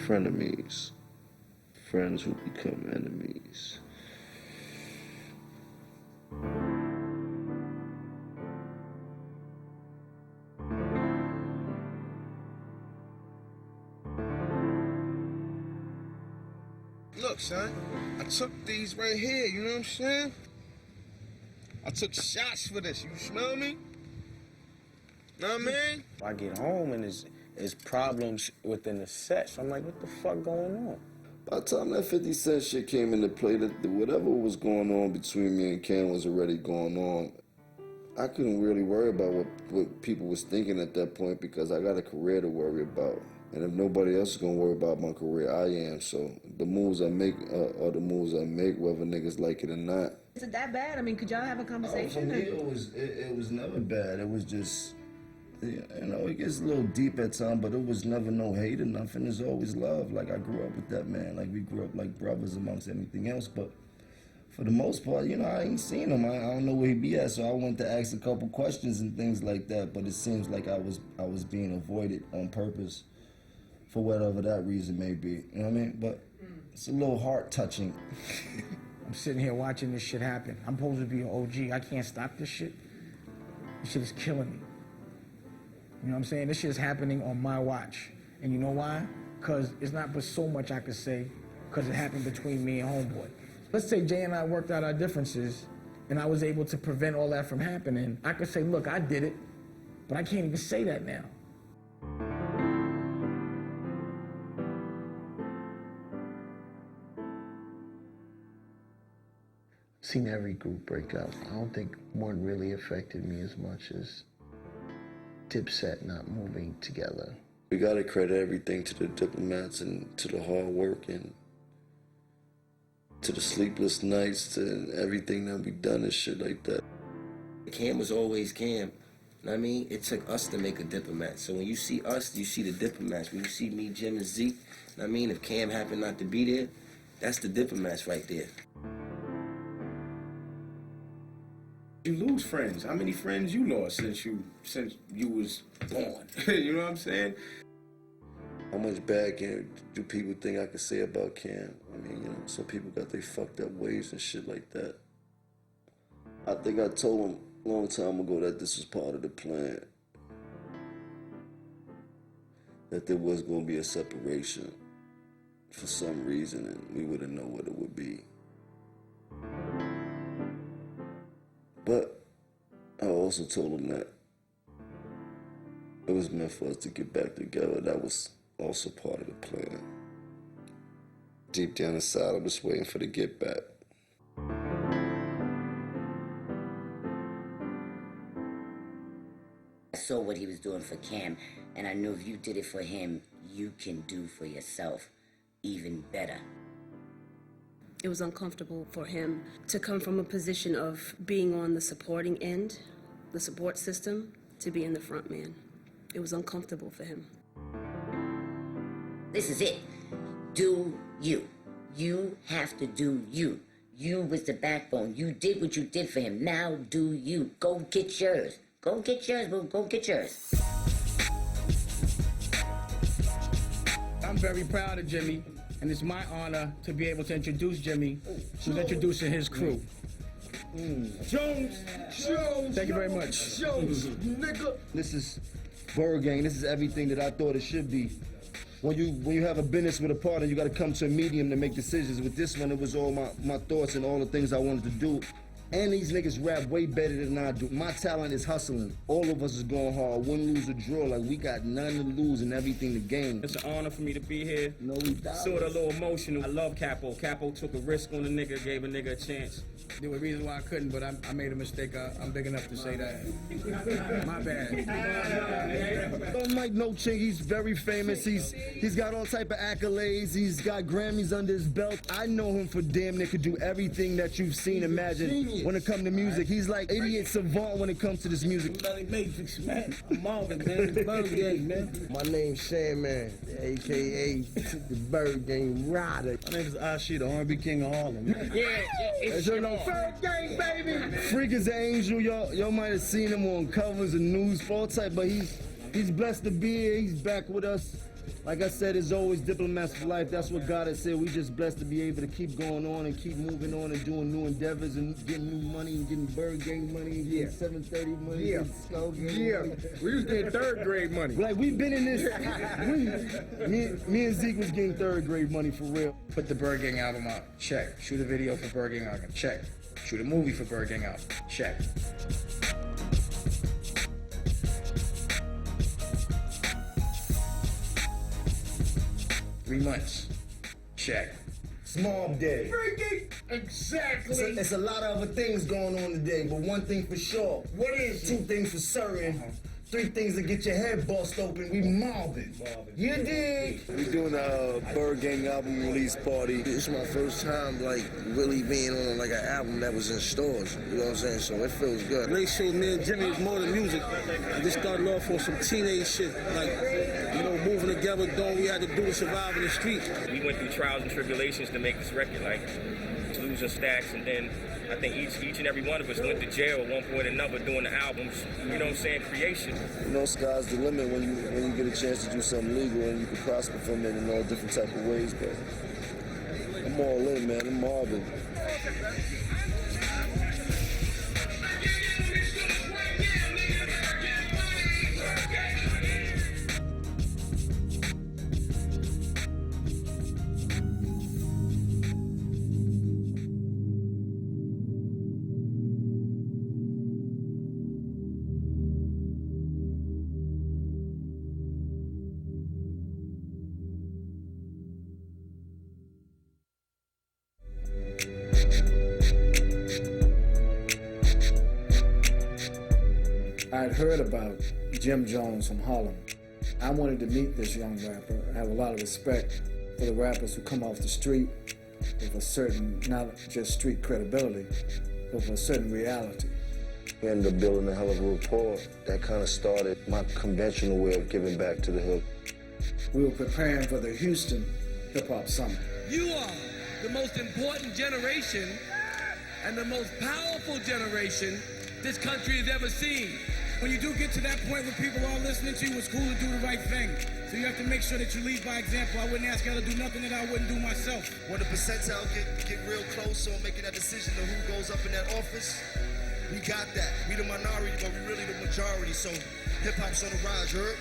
frenemies, friends who become enemies. Look, son, I took these right here, you know what I'm saying? I took shots for this, you smell me? Know what I mean? I get home and there's problems within the set, so I'm like, what the fuck going on? By the time that 50 Cent shit came into play, whatever was going on between me and Cam was already going on. I couldn't really worry about what people was thinking at that point because I got a career to worry about. And if nobody else is gonna worry about my career, I am. So the moves I make are the moves I make, whether niggas like it or not. Is it that bad? I mean, could y'all have a conversation? For me, it was never bad. It was just, you know, it gets a little deep at times, but it was never no hate or nothing. There's always love. Like, I grew up with that, man. Like, we grew up like brothers amongst anything else. But for the most part, you know, I ain't seen him. I don't know where he be at, so I went to ask a couple questions and things like that. But it seems like I was being avoided on purpose for whatever that reason may be. You know what I mean? But it's a little heart-touching. I'm sitting here watching this shit happen. I'm supposed to be an OG. I can't stop this shit. This shit is killing me. You know what I'm saying? This shit is happening on my watch. And you know why? Because it's not but so much I could say because it happened between me and homeboy. Let's say Jay and I worked out our differences and I was able to prevent all that from happening. I could say, look, I did it, but I can't even say that now. Seen every group break up. I don't think one really affected me as much as Dipset not moving together. We gotta credit everything to the diplomats and to the hard work and to the sleepless nights and everything that we done and shit like that. Cam was always Cam. You know what I mean? It took us to make a diplomat. So when you see us, you see the diplomats. When you see me, Jim, and Zeke, you know what I mean? If Cam happened not to be there, that's the diplomats right there. You lose friends. How many friends you lost since you was born? You know what I'm saying? How much bad do people think I could say about Cam? I mean, you know, some people got their fucked up ways and shit like that. I think I told him a long time ago that this was part of the plan. That there was gonna be a separation for some reason and we wouldn't know what it would be. But I also told him that it was meant for us to get back together. That was also part of the plan. Deep down inside, I'm just waiting for the get back. I saw what he was doing for Cam, and I knew if you did it for him, you can do for yourself even better. It was uncomfortable for him to come from a position of being on the supporting end, the support system, to be in the front man. It was uncomfortable for him. This is it. Do you. You have to do you. You was the backbone. You did what you did for him. Now do you. Go get yours. Go get yours, boo. Go get yours. I'm very proud of Jimmy. And it's my honor to be able to introduce Jimmy, who's introducing his crew. Jones! Thank you very much. Jones, nigga! This is Bird Gang. This is everything that I thought it should be. When you have a business with a partner, you got to come to a medium to make decisions. With this one, it was all my thoughts and all the things I wanted to do. And these niggas rap way better than I do. My talent is hustling. All of us is going hard. Win, lose, or draw. Like, we got none to lose and everything to gain. It's an honor for me to be here. No, we doubt. Sort of a little emotional. I love Capo. Capo took a risk on the nigga, gave a nigga a chance. There were reasons why I couldn't, but I made a mistake. I'm big enough to say that. My bad. Mike No Ching, he's very famous. He's got all type of accolades. He's got Grammys under his belt. I know him for damn near could do everything that you've seen, imagine, when it comes to music. He's like idiot savant when it comes to this music. Matrix, man. I'm Marvin, man. Bird Gang, man. My name's Sandman, a.k.a. the Bird Gang Rider. My name is Ashi, the R&B King of Harlem. It's your Bird Gang, baby. Freak is an angel. Y'all might have seen him on covers and news, all type, but he's blessed to be here. He's back with us. Like I said, it's always diplomats for life. That's what God has said. We just blessed to be able to keep going on and keep moving on and doing new endeavors and getting new money and getting Bird Gang money and getting 730 money and Skull Gang money. We was getting third grade money. Like, we've been in this. Me and Zeke was getting third grade money for real. Put the Bird Gang album out. Check. Shoot a video for Bird Gang album. Check. Shoot a movie for Bird Gang album. Check. Months. Check. Small day. Exactly. It's a lot of other things going on today, but one thing for sure. What is Two things for certain. Three things that get your head bust open. We mobbing. You dig? We doing a Bird Gang album release party. It's my first time, like, really being on, like, an album that was in stores. You know what I'm saying? So it feels good. They showed me and Jimmy is more than music. They started off on some teenage shit, like, you know, moving together, doing what we had to do to survive in the street. We went through trials and tribulations to make this record, like losing stacks, and then I think each and every one of us went to jail at one point or another doing the albums, you know what I'm saying, creation. You know, sky's the limit when you get a chance to do something legal and you can prosper from it in all different type of ways, but I'm all in, man. I'm mobbing. I had heard about Jim Jones from Harlem. I wanted to meet this young rapper. I have a lot of respect for the rappers who come off the street with a certain, not just street credibility, but with a certain reality. We ended up building a hell of a rapport. That kind of started my conventional way of giving back to the hood. We were preparing for the Houston Hip Hop Summit. You are the most important generation and the most powerful generation this country has ever seen. When you do get to that point where people are listening to you, it's cool to do the right thing. So you have to make sure that you lead by example. I wouldn't ask y'all to do nothing that I wouldn't do myself. When the percentile get real close on making that decision of who goes up in that office, we got that. We the minority, but we really the majority. So hip hop's on the rise, you heard?